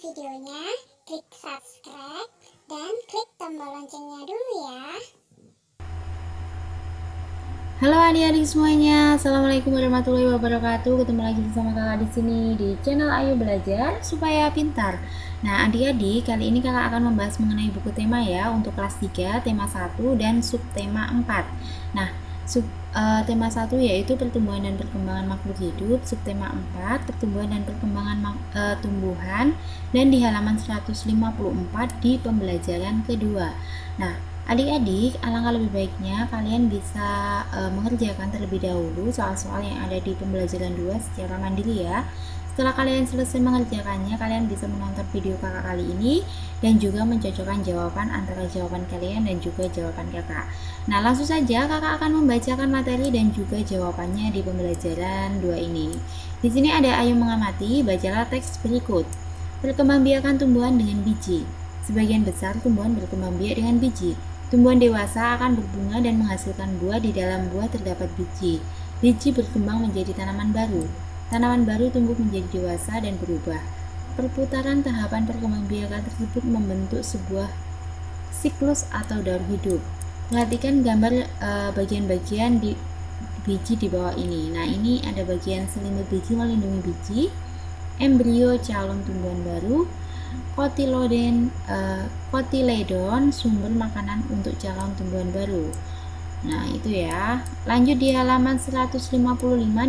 videonya, klik subscribe, dan klik tombol loncengnya dulu ya. Halo adik-adik semuanya, assalamualaikum warahmatullahi wabarakatuh. Ketemu lagi bersama kakak di sini di channel Ayo Belajar Supaya Pintar. Nah adik-adik, kali ini kakak akan membahas mengenai buku tema ya untuk kelas 3, tema 1 dan subtema 4. Nah, tema 1 yaitu pertumbuhan dan perkembangan makhluk hidup, subtema 4 pertumbuhan dan perkembangan tumbuhan, dan di halaman 154 di pembelajaran kedua. Nah, adik-adik, alangkah lebih baiknya kalian bisa mengerjakan terlebih dahulu soal-soal yang ada di pembelajaran 2 secara mandiri ya. Setelah kalian selesai mengerjakannya, kalian bisa menonton video kakak kali ini dan juga mencocokkan jawaban antara jawaban kalian dan juga jawaban kakak. Nah, langsung saja kakak akan membacakan materi dan juga jawabannya di pembelajaran 2 ini. Di sini ada ayo mengamati, bacalah teks berikut. Perkembangbiakan tumbuhan dengan biji. Sebagian besar tumbuhan berkembang biak dengan biji. Tumbuhan dewasa akan berbunga dan menghasilkan buah. Di dalam buah terdapat biji. Biji berkembang menjadi tanaman baru. Tanaman baru tumbuh menjadi dewasa dan berubah. Perputaran tahapan perkembangbiakan tersebut membentuk sebuah siklus atau daur hidup. Perhatikan gambar bagian-bagian di biji di bawah ini. Nah, ini ada bagian selimut biji melindungi biji, embrio calon tumbuhan baru, kotiledon sumber makanan untuk calon tumbuhan baru. Nah, itu ya. Lanjut di halaman 155,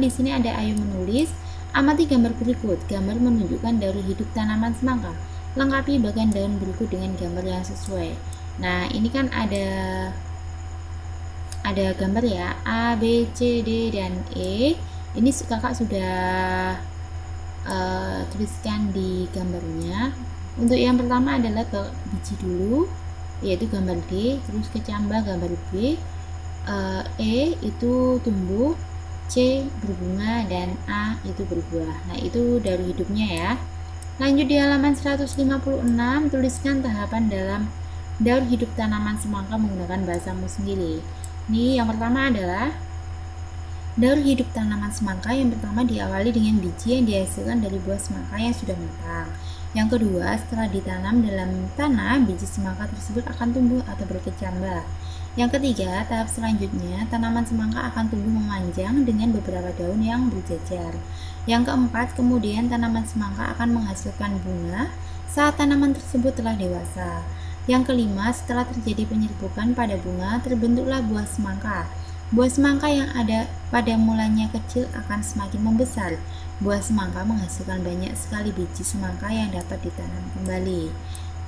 di sini ada ayo menulis. Amati gambar berikut. Gambar menunjukkan daur hidup tanaman semangka. Lengkapi bagian daun berikut dengan gambar yang sesuai. Nah, ini kan ada gambar ya, A, B, C, D, dan E. Ini kakak sudah tuliskan di gambarnya. Untuk yang pertama adalah biji dulu, yaitu gambar D, terus kecambah gambar B, E itu tumbuh, C berbunga, dan A itu berbuah. Nah, itu dari hidupnya ya. Lanjut di halaman 156, tuliskan tahapan dalam daur hidup tanaman semangka menggunakan bahasamu sendiri. Ini yang pertama adalah daur hidup tanaman semangka. Yang pertama diawali dengan biji yang dihasilkan dari buah semangka yang sudah matang. Yang kedua, setelah ditanam dalam tanah, biji semangka tersebut akan tumbuh atau berkecambah. Yang ketiga, tahap selanjutnya, tanaman semangka akan tumbuh memanjang dengan beberapa daun yang berjejer. Yang keempat, kemudian tanaman semangka akan menghasilkan bunga saat tanaman tersebut telah dewasa. Yang kelima, setelah terjadi penyerbukan pada bunga, terbentuklah buah semangka. Buah semangka yang ada pada mulanya kecil akan semakin membesar. Buah semangka menghasilkan banyak sekali biji semangka yang dapat ditanam kembali.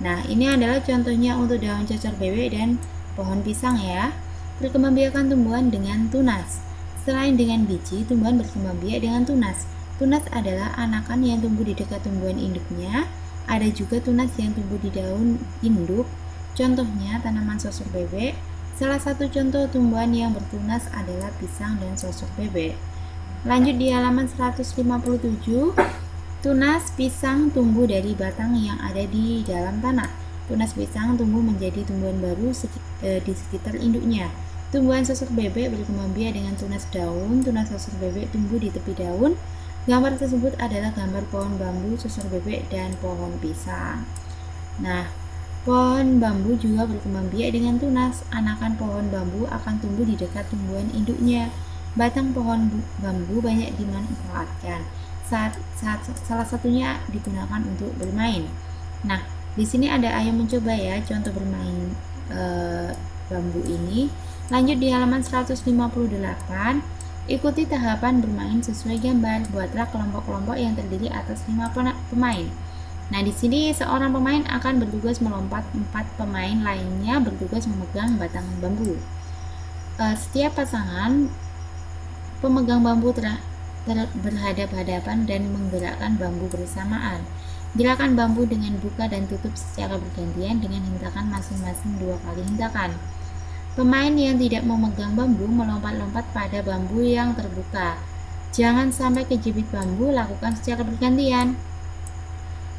Nah, ini adalah contohnya untuk daun cocor bebek dan pohon pisang ya. Perkembangbiakan tumbuhan dengan tunas. Selain dengan biji, tumbuhan berkembang biak dengan tunas. Tunas adalah anakan yang tumbuh di dekat tumbuhan induknya. Ada juga tunas yang tumbuh di daun induk. Contohnya tanaman sosor bebek. Salah satu contoh tumbuhan yang bertunas adalah pisang dan sosor bebek. Lanjut di halaman 157. Tunas pisang tumbuh dari batang yang ada di dalam tanah. Tunas pisang tumbuh menjadi tumbuhan baru di sekitar induknya. Tumbuhan sosor bebek berkembang biak dengan tunas daun. Tunas sosor bebek tumbuh di tepi daun. Gambar tersebut adalah gambar pohon bambu, sosor bebek, dan pohon pisang. Nah, pohon bambu juga berkembang biak dengan tunas. Anakan pohon bambu akan tumbuh di dekat tumbuhan induknya. Batang pohon bambu banyak dimanfaatkan. Salah satunya digunakan untuk bermain. Nah, di sini ada ayo mencoba ya contoh bermain bambu ini. Lanjut di halaman 158. Ikuti tahapan bermain sesuai gambar. Buatlah kelompok-kelompok yang terdiri atas 5 pemain. Nah, di sini seorang pemain akan bertugas melompat, 4 pemain lainnya bertugas memegang batang bambu. Setiap pasangan pemegang bambu berhadap-hadapan dan menggerakkan bambu bersamaan. Gerakan bambu dengan buka dan tutup secara bergantian dengan hentakan masing-masing 2 kali hentakan. Pemain yang tidak memegang bambu melompat-lompat pada bambu yang terbuka. Jangan sampai kejepit bambu, lakukan secara bergantian.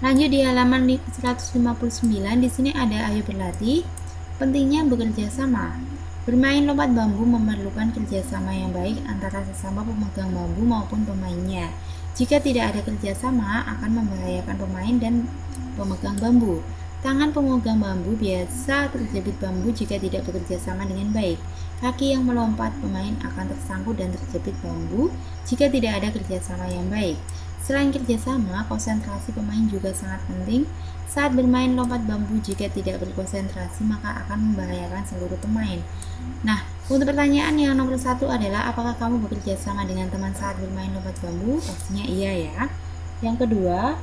Lanjut di halaman 159, di sini ada ayo berlatih. Pentingnya bekerja sama. Bermain lompat bambu memerlukan kerjasama yang baik antara sesama pemegang bambu maupun pemainnya. Jika tidak ada kerjasama, akan membahayakan pemain dan pemegang bambu. Tangan pemegang bambu biasa terjepit bambu jika tidak bekerja sama dengan baik. Kaki yang melompat pemain akan tersangkut dan terjepit bambu jika tidak ada kerjasama yang baik. Selain kerjasama, konsentrasi pemain juga sangat penting. Saat bermain lompat bambu, jika tidak berkonsentrasi maka akan membahayakan seluruh pemain. Nah, untuk pertanyaan yang nomor 1 adalah apakah kamu bekerja sama dengan teman saat bermain lompat bambu? Pastinya iya ya. Yang kedua,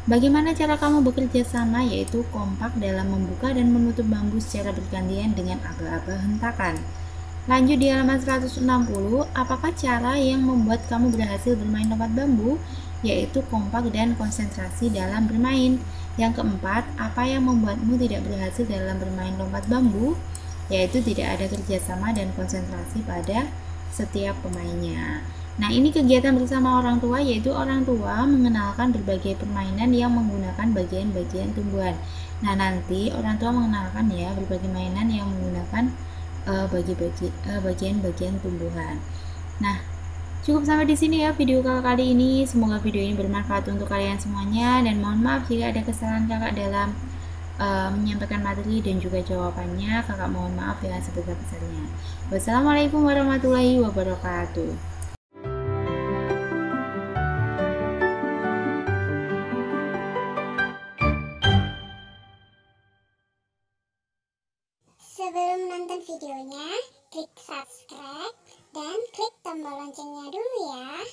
bagaimana cara kamu bekerja sama? Yaitu kompak dalam membuka dan menutup bambu secara bergantian dengan aba-aba hentakan. Lanjut di halaman 160, apakah cara yang membuat kamu berhasil bermain lompat bambu? Yaitu kompak dan konsentrasi dalam bermain. Yang keempat, apa yang membuatmu tidak berhasil dalam bermain lompat bambu? Yaitu tidak ada kerjasama dan konsentrasi pada setiap pemainnya. Nah, ini kegiatan bersama orang tua, yaitu orang tua mengenalkan berbagai permainan yang menggunakan bagian-bagian tumbuhan. Nah, nanti orang tua mengenalkan ya berbagai mainan yang menggunakan bagian-bagian tumbuhan. Nah, cukup sampai di sini ya video kakak kali ini. Semoga video ini bermanfaat untuk kalian semuanya, dan mohon maaf jika ada kesalahan kakak dalam menyampaikan materi dan juga jawabannya. Kakak mohon maaf dengan sebesar-besarnya. Wassalamualaikum warahmatullahi wabarakatuh. Sebelum nonton videonya, klik subscribe dan klik tombol loncengnya dulu ya.